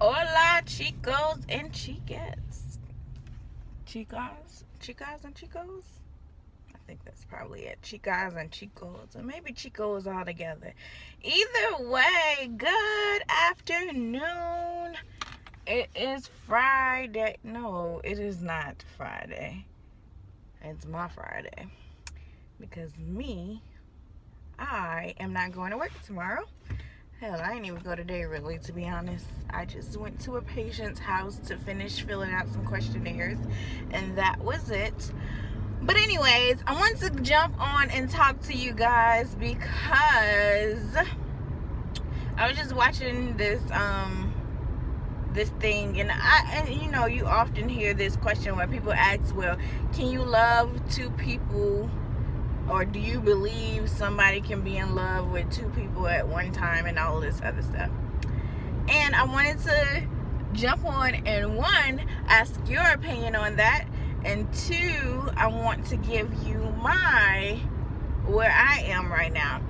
Hola, chicos and chicas. Chicas and chicos? I think that's probably it. Chicas and chicos. Or maybe chicos all together. Either way, good afternoon. It is Friday. No, it is not Friday. It's my Friday. Because I am not going to work tomorrow. Hell, I didn't even go today, really, to be honest. I just went to a patient's house to finish filling out some questionnaires, and that was it. But anyways, I want to jump on and talk to you guys because I was just watching this thing, and you often hear this question where people ask, well, can you love two people, or do you believe somebody can be in love with two people at one time, and all this other stuff? And I wanted to jump on and, one, ask your opinion on that, and two, I want to give you where I am right now.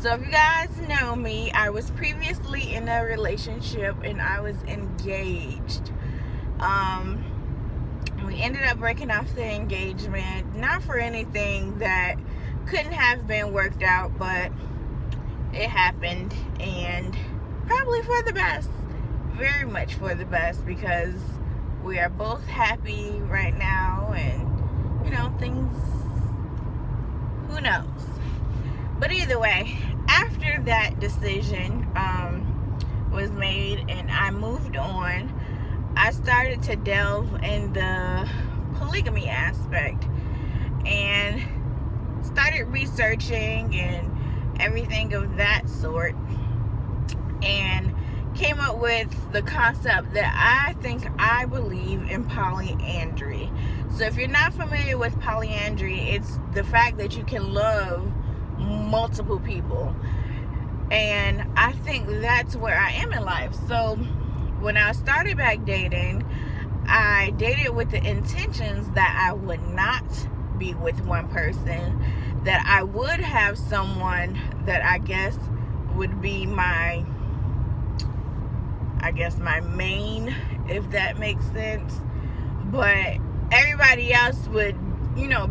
So if you guys know me, I was previously in a relationship and I was engaged. We ended up breaking off the engagement, not for anything that couldn't have been worked out, but it happened, and probably for the best, very much for the best, because we are both happy right now, and things, who knows. But either way, after that decision was made and I moved on, I started to delve in the polygamy aspect and started researching and everything of that sort, and came up with the concept that I believe in polyandry. So if you're not familiar with polyandry, it's the fact that you can love multiple people, and I think that's where I am in life. So when I started back dating, I dated with the intentions that I would not be with one person, that I would have someone that I guess would be my main, if that makes sense, but everybody else would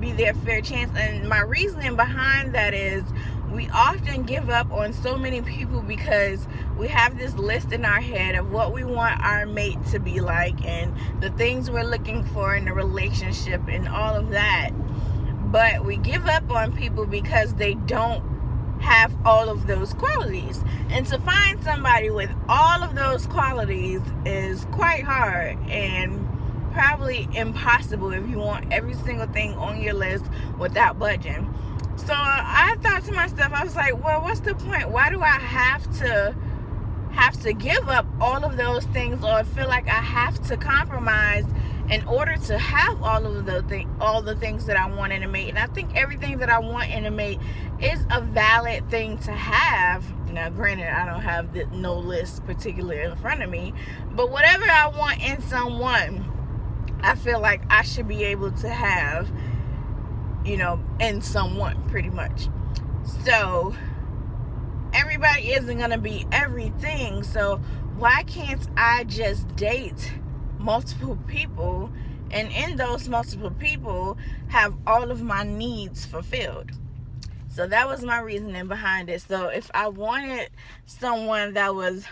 be their fair chance. And my reasoning behind that is, we often give up on so many people because we have this list in our head of what we want our mate to be like and the things we're looking for in a relationship and all of that. But we give up on people because they don't have all of those qualities. And to find somebody with all of those qualities is quite hard and probably impossible if you want every single thing on your list without budging. So I thought to myself, I was like, well, what's the point? Why do I have to give up all of those things, or feel like I have to compromise in order to have all the things that I want in a mate? And I think everything that I want in a mate is a valid thing to have. Now, granted, I don't have no list particular in front of me, but whatever I want in someone, I feel like I should be able to have, in someone, pretty much. So everybody isn't going to be everything. So why can't I just date multiple people, and in those multiple people have all of my needs fulfilled? So that was my reasoning behind it. So if I wanted someone that was,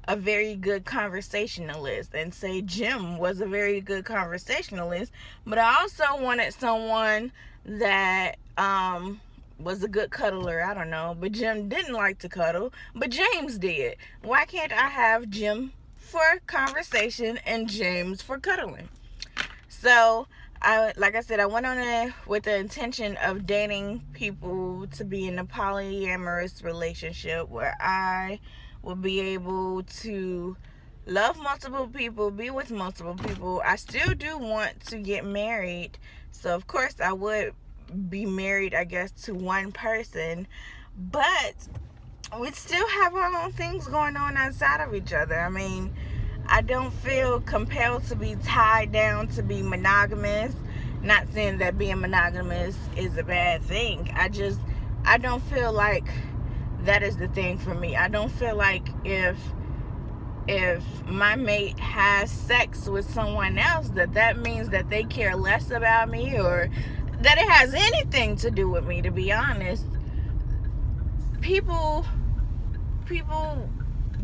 a very good conversationalist, and say Jim was a very good conversationalist, but I also wanted someone that was a good cuddler. I don't know, but Jim didn't like to cuddle, but James did. Why can't I have Jim for conversation and James for cuddling? So like I said, I went on it with the intention of dating people to be in a polyamorous relationship where I will be able to love multiple people, be with multiple people. I still do want to get married, so of course I would be married, I guess, to one person, but we still have our own things going on outside of each other. I mean, I don't feel compelled to be tied down to be monogamous. Not saying that being monogamous is a bad thing. I don't feel like that is the thing for me. I don't feel like if if my mate has sex with someone else, that means that they care less about me, or that it has anything to do with me. To be honest, people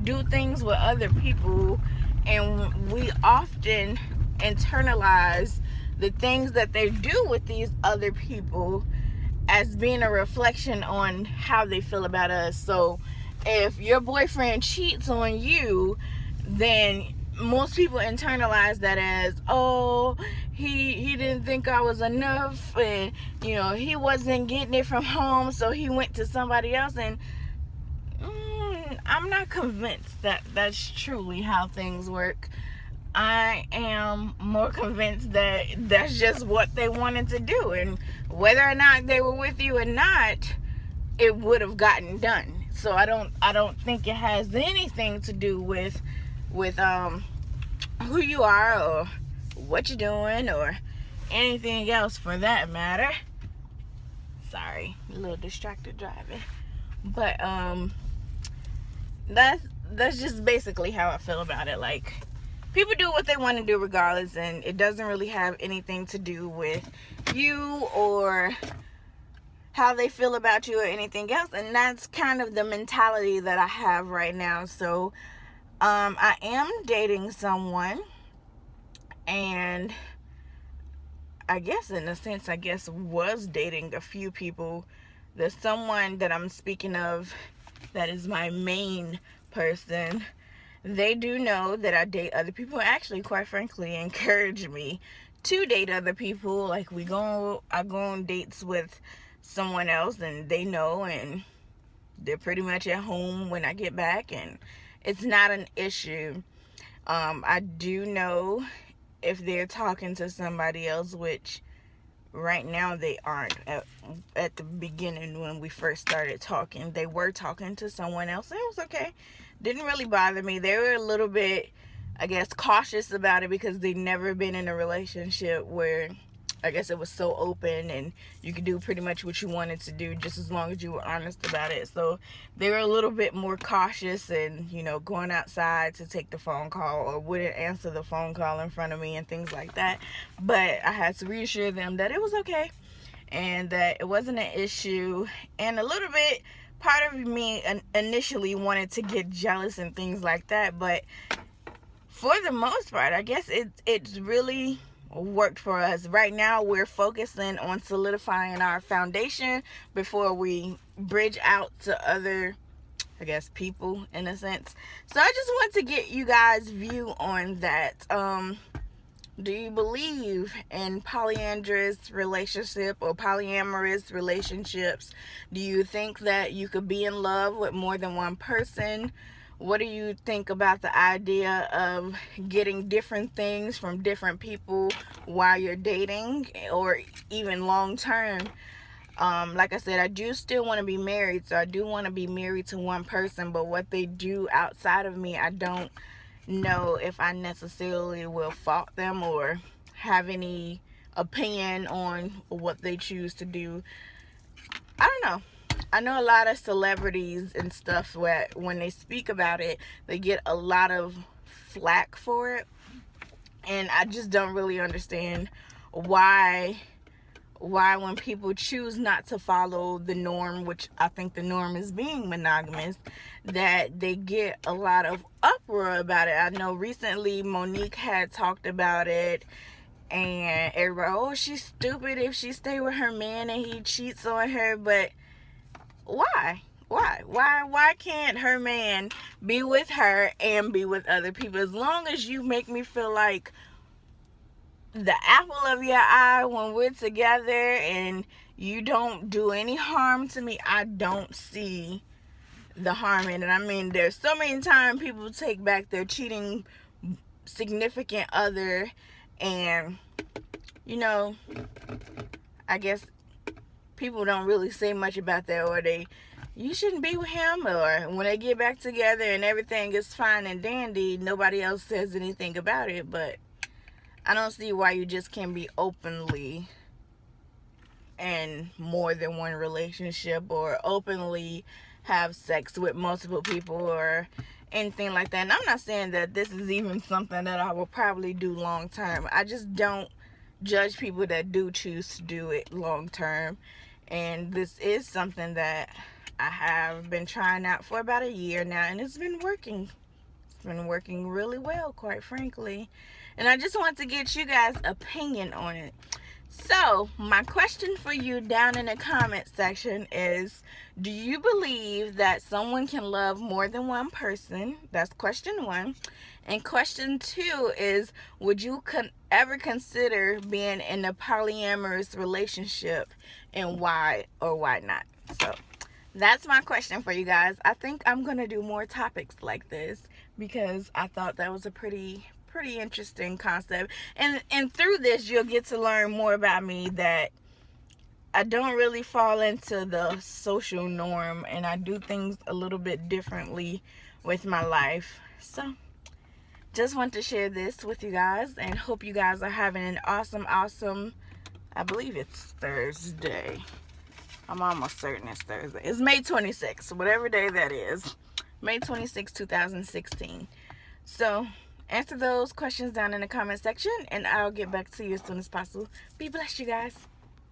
do things with other people, and we often internalize the things that they do with these other people as being a reflection on how they feel about us. So if your boyfriend cheats on you, then most people internalize that as, oh, he didn't think I was enough, and he wasn't getting it from home, so he went to somebody else. And I'm not convinced that that's truly how things work. I am more convinced that that's just what they wanted to do, and whether or not they were with you or not, it would have gotten done. So I don't think it has anything to do with who you are or what you're doing or anything else for that matter. Sorry, a little distracted driving. But that's just basically how I feel about it. Like, people do what they want to do regardless, and it doesn't really have anything to do with you or how they feel about you or anything else. And that's kind of the mentality that I have right now. So I am dating someone, and I guess in a sense was dating a few people. There's someone that I'm speaking of that is my main person. They do know that I date other people. Actually, quite frankly, encourage me to date other people. Like, I go on dates with someone else, and they know, and they're pretty much at home when I get back, and it's not an issue. I do know if they're talking to somebody else, which right now they aren't. At the beginning, when we first started talking, they were talking to someone else, and it was okay. Didn't really bother me. They were a little bit, I guess, cautious about it because they'd never been in a relationship where, I guess, it was so open and you could do pretty much what you wanted to do just as long as you were honest about it. So they were a little bit more cautious and, going outside to take the phone call, or wouldn't answer the phone call in front of me and things like that. But I had to reassure them that it was okay and that it wasn't an issue. And a little bit, part of me initially wanted to get jealous and things like that. But for the most part, I guess it's really worked for us. Right now, we're focusing on solidifying our foundation before we bridge out to other, I guess, people in a sense. So I just want to get you guys' view on that. Do you believe in polyandrous relationship or polyamorous relationships? Do you think that you could be in love with more than one person? What do you think about the idea of getting different things from different people while you're dating, or even long term? Like I said, I do still want to be married, so I do want to be married to one person, but what they do outside of me, I don't know if I necessarily will fault them or have any opinion on what they choose to do. I don't know. I know a lot of celebrities and stuff where when they speak about it, they get a lot of flack for it. And I just don't really understand why when people choose not to follow the norm, which I think the norm is being monogamous, that they get a lot of uproar about it. I know recently Monique had talked about it, and everybody, oh, she's stupid if she stay with her man and he cheats on her. But why can't her man be with her and be with other people? As long as you make me feel like the apple of your eye when we're together and you don't do any harm to me, I don't see the harm in it. I mean, there's so many times people take back their cheating significant other, and I guess people don't really say much about that, or you shouldn't be with him, or when they get back together and everything is fine and dandy, nobody else says anything about it. But I don't see why you just can't be openly in more than one relationship, or openly have sex with multiple people, or anything like that. And I'm not saying that this is even something that I will probably do long term. I just don't judge people that do choose to do it long term. And this is something that I have been trying out for about a year now, and it's been working. It's been working really well, quite frankly. And I just want to get you guys' opinion on it. So, my question for you down in the comment section is, do you believe that someone can love more than one person? That's question 1. And question 2 is, would you ever consider being in a polyamorous relationship, and why or why not? So, that's my question for you guys. I think I'm going to do more topics like this because I thought that was a pretty interesting concept, and through this you'll get to learn more about me, that I don't really fall into the social norm, and I do things a little bit differently with my life. So just want to share this with you guys, and hope you guys are having an awesome, I believe it's Thursday. I'm almost certain it's Thursday. It's May 26th, whatever day that is. May 26, 2016. So answer those questions down in the comment section, and I'll get back to you as soon as possible. Be blessed, you guys.